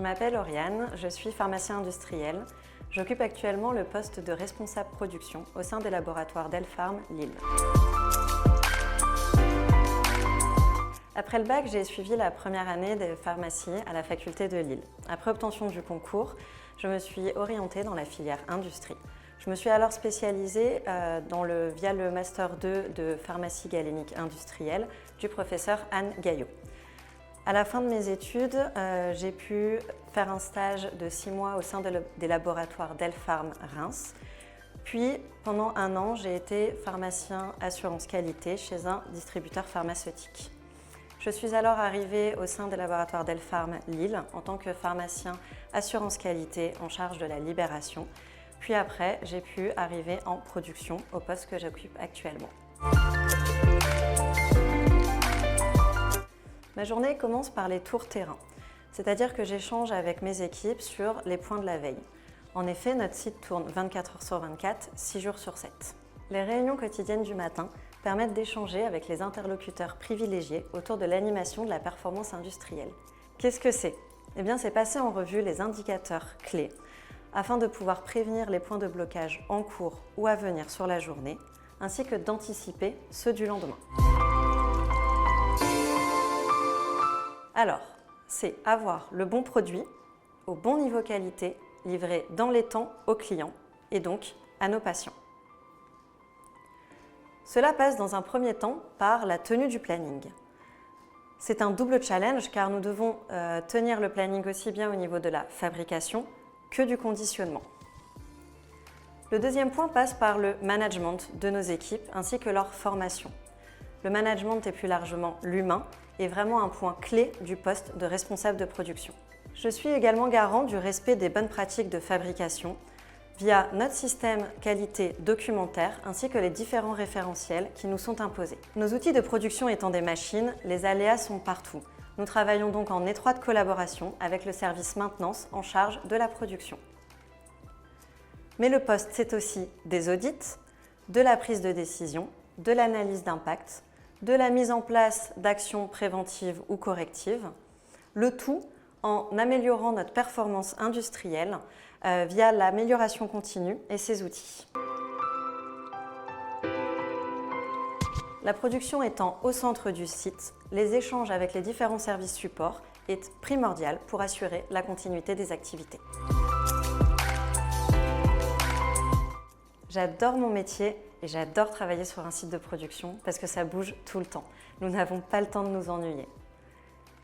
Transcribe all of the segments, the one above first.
m'appelle Oriane, je suis pharmacien industriel. J'occupe actuellement le poste de responsable production au sein des laboratoires Delpharm Lille. Après le bac, j'ai suivi la première année de pharmacie à la faculté de Lille. Après obtention du concours, je me suis orientée dans la filière industrie. Je me suis alors spécialisée via le Master 2 de pharmacie galénique industrielle du professeur Anne Gaillot. À la fin de mes études, j'ai pu faire un stage de 6 mois au sein des laboratoires Delpharm Reims. Puis, pendant 1 an, j'ai été pharmacien assurance qualité chez un distributeur pharmaceutique. Je suis alors arrivée au sein des laboratoires Delpharm Lille en tant que pharmacien assurance qualité en charge de la libération. Puis après, j'ai pu arriver en production au poste que j'occupe actuellement. Ma journée commence par les tours terrain, c'est-à-dire que j'échange avec mes équipes sur les points de la veille. En effet, notre site tourne 24 heures sur 24, 6 jours sur 7. Les réunions quotidiennes du matin permettent d'échanger avec les interlocuteurs privilégiés autour de l'animation de la performance industrielle. Qu'est-ce que c'est? Eh bien, c'est passer en revue les indicateurs clés afin de pouvoir prévenir les points de blocage en cours ou à venir sur la journée, ainsi que d'anticiper ceux du lendemain. Alors, c'est avoir le bon produit, au bon niveau qualité, livré dans les temps aux clients et donc à nos patients. Cela passe dans un premier temps par la tenue du planning. C'est un double challenge car nous devons tenir le planning aussi bien au niveau de la fabrication que du conditionnement. Le deuxième point passe par le management de nos équipes ainsi que leur formation. Le management et plus largement l'humain est vraiment un point clé du poste de responsable de production. Je suis également garant du respect des bonnes pratiques de fabrication via notre système qualité documentaire ainsi que les différents référentiels qui nous sont imposés. Nos outils de production étant des machines, les aléas sont partout. Nous travaillons donc en étroite collaboration avec le service maintenance en charge de la production. Mais le poste, c'est aussi des audits, de la prise de décision, de l'analyse d'impact, de la mise en place d'actions préventives ou correctives, le tout en améliorant notre performance industrielle via l'amélioration continue et ses outils. La production étant au centre du site, les échanges avec les différents services supports est primordial pour assurer la continuité des activités. J'adore mon métier et j'adore travailler sur un site de production parce que ça bouge tout le temps. Nous n'avons pas le temps de nous ennuyer.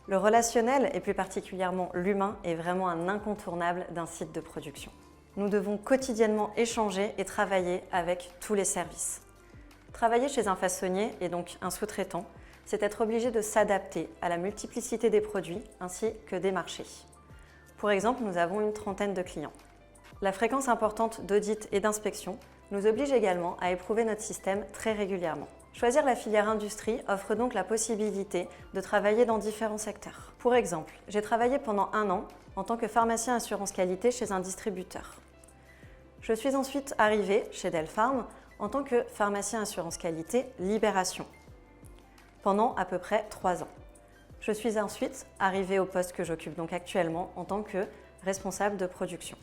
Le relationnel, et plus particulièrement l'humain, est vraiment un incontournable d'un site de production. Nous devons quotidiennement échanger et travailler avec tous les services. Travailler chez un façonnier, et donc un sous-traitant, c'est être obligé de s'adapter à la multiplicité des produits ainsi que des marchés. Pour exemple, nous avons une trentaine de clients. La fréquence importante d'audits et d'inspections nous oblige également à éprouver notre système très régulièrement. Choisir la filière industrie offre donc la possibilité de travailler dans différents secteurs. Pour exemple, j'ai travaillé pendant 1 an en tant que pharmacien assurance qualité chez un distributeur. Je suis ensuite arrivée chez Delpharm en tant que pharmacien assurance qualité libération pendant à peu près 3 ans. Je suis ensuite arrivée au poste que j'occupe donc actuellement en tant que responsable de production.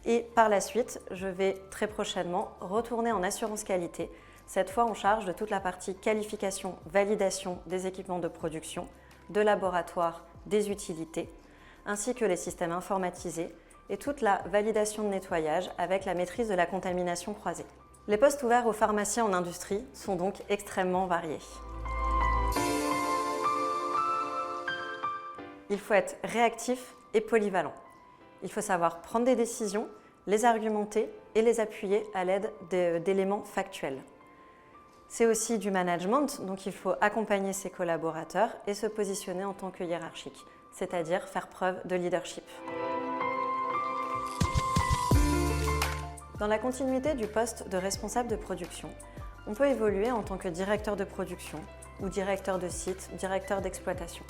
Et par la suite, je vais très prochainement retourner en assurance qualité, cette fois en charge de toute la partie qualification, validation des équipements de production, de laboratoire, des utilités, ainsi que les systèmes informatisés et toute la validation de nettoyage avec la maîtrise de la contamination croisée. Les postes ouverts aux pharmaciens en industrie sont donc extrêmement variés. Il faut être réactif et polyvalent. Il faut savoir prendre des décisions, les argumenter et les appuyer à l'aide d'éléments factuels. C'est aussi du management, donc il faut accompagner ses collaborateurs et se positionner en tant que hiérarchique, c'est-à-dire faire preuve de leadership. Dans la continuité du poste de responsable de production, on peut évoluer en tant que directeur de production ou directeur de site, directeur d'exploitation.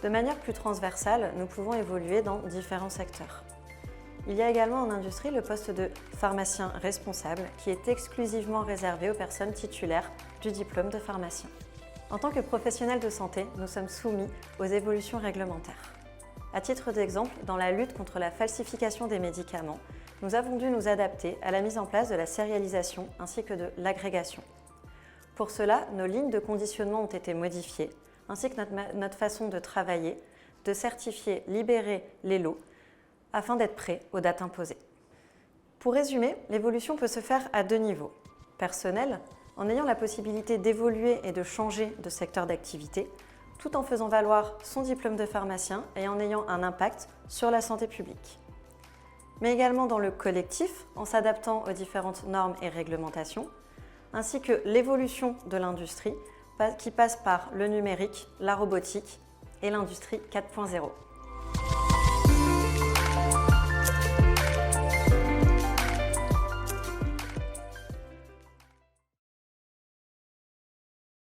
De manière plus transversale, nous pouvons évoluer dans différents secteurs. Il y a également en industrie le poste de pharmacien responsable qui est exclusivement réservé aux personnes titulaires du diplôme de pharmacien. En tant que professionnels de santé, nous sommes soumis aux évolutions réglementaires. À titre d'exemple, dans la lutte contre la falsification des médicaments, nous avons dû nous adapter à la mise en place de la sérialisation ainsi que de l'agrégation. Pour cela, nos lignes de conditionnement ont été modifiées, ainsi que notre façon de travailler, de certifier, libérer les lots, afin d'être prêts aux dates imposées. Pour résumer, l'évolution peut se faire à 2 niveaux. Personnel, en ayant la possibilité d'évoluer et de changer de secteur d'activité, tout en faisant valoir son diplôme de pharmacien et en ayant un impact sur la santé publique. Mais également dans le collectif, en s'adaptant aux différentes normes et réglementations, ainsi que l'évolution de l'industrie qui passe par le numérique, la robotique et l'industrie 4.0.